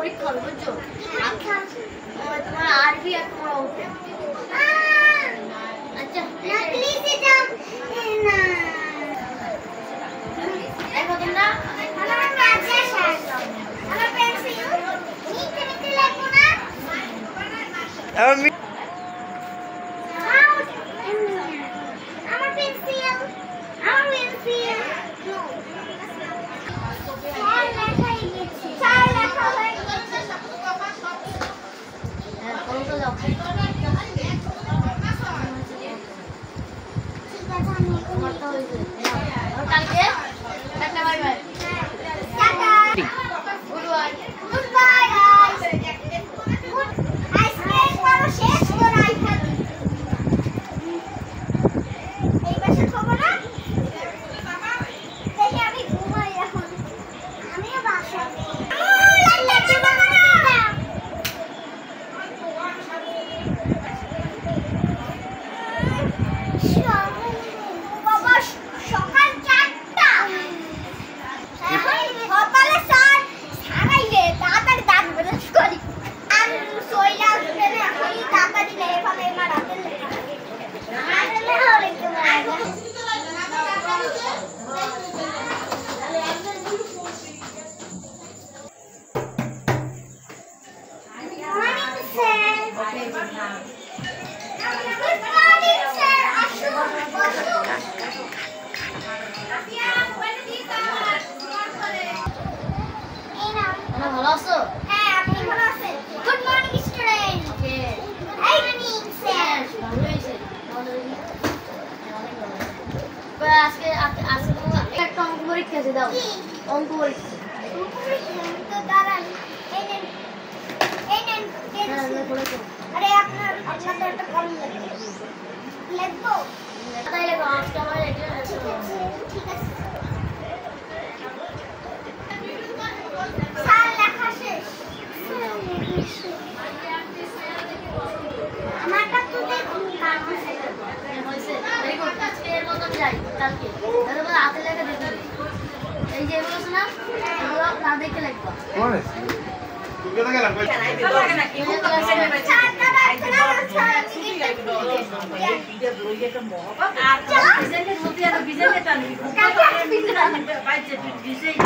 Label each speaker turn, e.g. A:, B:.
A: পরীক্ষা হবে বুঝছো? তোমার আরবি আর তোমার অঙ্ক। আচ্ছা নকলি সে যাও না দেখো তোমরা আমার মাঝে শেষ আমার পেন্সিল নিতে নিতে লাগবো না আমার পেন্সিল চার লেখা হয়ে গেছে কোন তো যাও করতে হইছে আর কালকে tata bye bye tata good bye guys ice cream করো শেষ করে আই থাকি এই পাশে খাবো না দেখি আমি ঘুমাই এখন আমিও বাসায় আজকে একটা অঙ্ক পরীক্ষা আছে দাও অঙ্ক পরীক্ষা তো দাঁড়ান এই নেন আরে আপনার তো একটা কলম লাগবে লিখবো তাই লেখো আজকে আমার এটা ঠিক আছে স্যার লেখা শেষ আমারটা তো দেখুন কাম আছে ভেরি গুড আজকে এর মতন যাই কালকে তাহলে হাতে লেখা দেখি এই যে এগুলো না এগুলো না দেখে লিখবা কোন আছে তুই কেন গেল কই লাগে না কি ভিডিও লইয়ে তো মহবা আর বিজেলে মধ্যে আর বিজেলে টানি বাইতে বিজেই